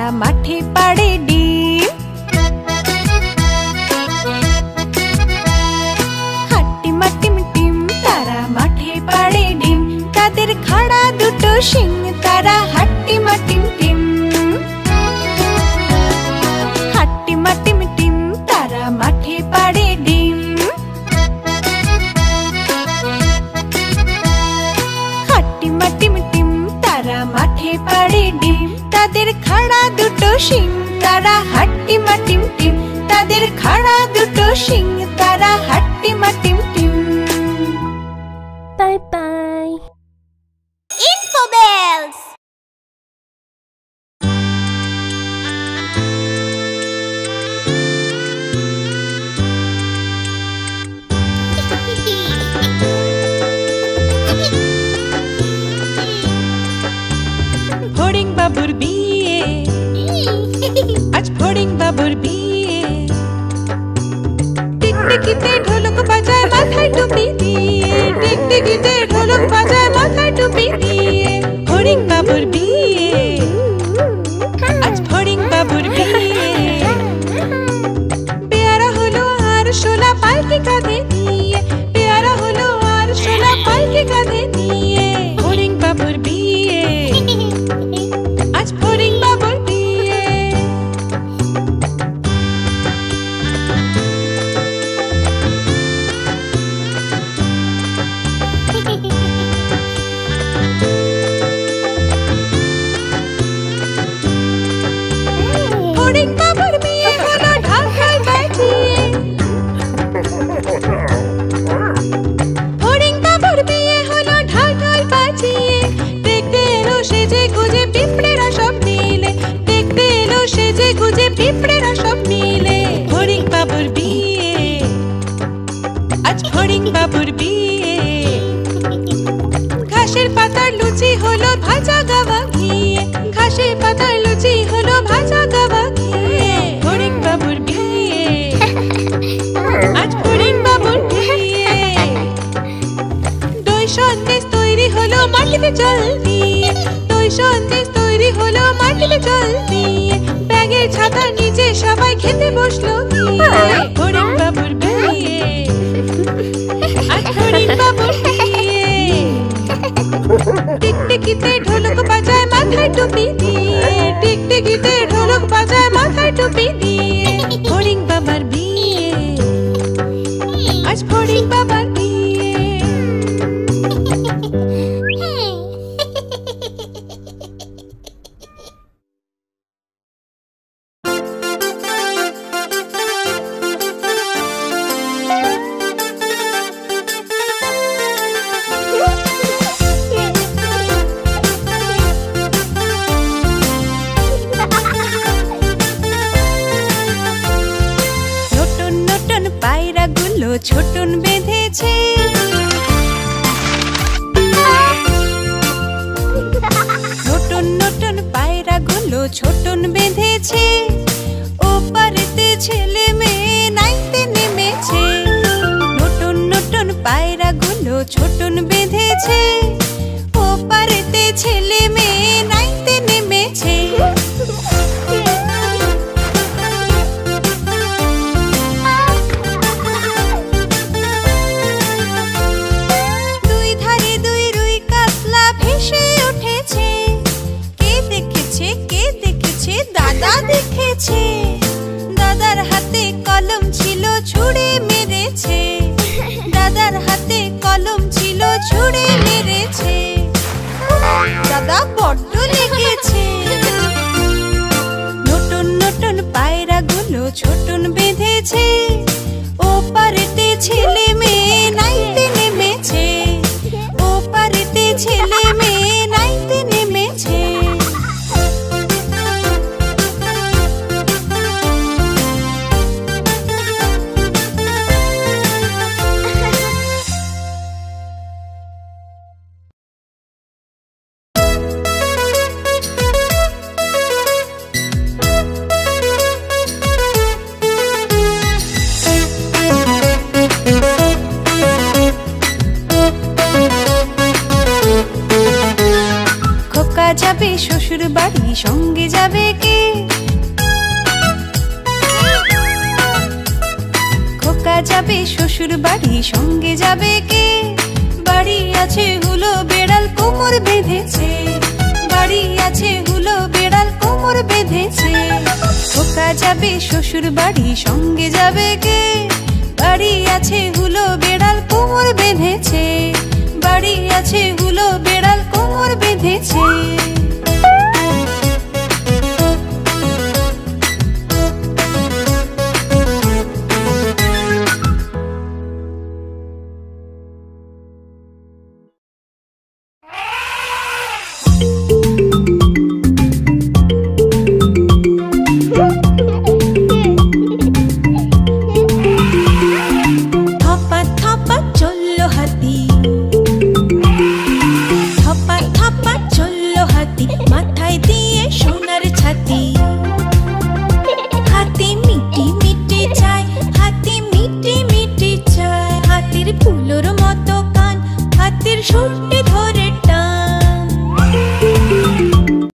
তারা মাঠে পাড়ে ডিম। হাট্টিমা টিম টিম তারা মাঠে পাড়ে ডিম, তাদের খাড়া দুটো শিং তারা হাট্টিমা টিম টিম। হাট্টিমা টিম টিম তারা মাঠে পাড়ে ডিম। হাট্টিমা টিম টিম তারা মাঠে পাড়ে ডিম, তাদের খাড়া দুটো শিং তারা হাট্টিমা টিম টিম। তাদের খাড়া দুটো শিং তারা হাট্টিমা টিম টিম। Bye bye. Infobells! ফড়িং বাবুর বিয়ে, আজ ফড়িং বাবুর বিয়ে। টিকটিকিতে ঢোলক বাজায় মাথায় টুপি দিয়ে, টিকটিকিতে ঢোলক বাজায় মাথায় টুপি দিয়ে। ফড়িং বাবুর বিয়ে, আজ ফড়িং বাবুর বিয়ে। পেয়ারা হলো আর শোলা পালকি কাঁধে নিয়ে, পেয়ারা হলো আর শোলা পালকি কাঁধে নিয়ে। ফড়িং বাবুর বিয়ে, আজ ফড়িং বাবুর বিয়ে। ফড়িং বাবুর বিয়ে হলো ঢাকায় বাজিয়ে। ফড়িং বাবুর বিয়ে হলো ঢাকায় বাজিয়ে। দেখতে এলো সেজে গুজে পিঁপড়েরা সব মিলে, দেখতে এলো সেজে গুজে পিঁপড়েরা সব মিলে। ফড়িং বাবুর বিয়ে, আজ ফড়িং বাবুর বিয়ে। ঘাসের পাতার লুচি হলো ভাজা গাওয়া ঘিয়ে, ঘাসের পাতার লুচি হলো ভাজা গাওয়া ঘিয়ে। ফড়িং বাবুর বিয়ে, আজ ফড়িং বাবুর বিয়ে। দই সন্দেশ তৈরি হলো মাটিতে জল দিয়ে, দই সন্দেশ তৈরি হলো মাটিতে জল দিয়ে। ব্যাগের ছাতার নিচে সবাই খেতে বসলো গিয়ে। ফড়িং বাবুর বিয়ে, আজ ফড়িং বাবুর বিয়ে। টিকটিকিতে ঢোলক বাজায় মাথায় টুপি দিয়ে, টিকটিকিতে ঢোলক বাজায় মাথায় টুপি দিয়ে। ফড়িং বাবার বিয়ে, আজ ফড়িং বাবার বিয়ে। নতুন নতুন পায়রাগুলো ছোটন বেঁধেছে, নতুন নতুন পায়রাগুলো ছোটন বেঁধেছে। ওপারেতে ছেলে মেয়ে নাইতে নেমেছে, নতুন নতুন পায়রাগুলো ছোটন বেঁধেছে। ওপারেতে ছেলে মেয়ে নাইতে নেমেছে। দুই ধারে দুই রুই কাতলা ভেসে উঠেছে। কে দেখেছে কে দেখেছে, দাদা দেখেছে। দাদার হাতে কলম ছিল ছুঁড়ে মেরেছে, দাদার হাতে কলম ছিল ছুঁড়ে মেরেছে। দাদা বড্ড লেগেছে। নতুন নতুন পায়রাগুলো ছোটন বেঁধেছে। ওপারেতে ছেলে মেয়ে নাইতে নেমেছে, ওপারেতে ছেলে মেয়ে নাইতে নেমেছে। যাবে শ্বশুর বাড়ি, সঙ্গে যাবে কে? খোকা যাবে শ্বশুর বাড়ি, সঙ্গে যাবে কে? বাড়ি আছে হুলো বেড়াল কোমর বেঁধেছে, বাড়ি আছে হুলো বেড়াল কোমর বেঁধেছে। খোকা যাবে শ্বশুর বাড়ি, সঙ্গে যাবে কে? বাড়ি আছে হুলো বেড়াল কোমর বেঁধেছে, বাড়ি আছে হুলো বেড়াল কোমর বেঁধেছে। হাতির ফুলোর মতো কান, হাতির সুরটি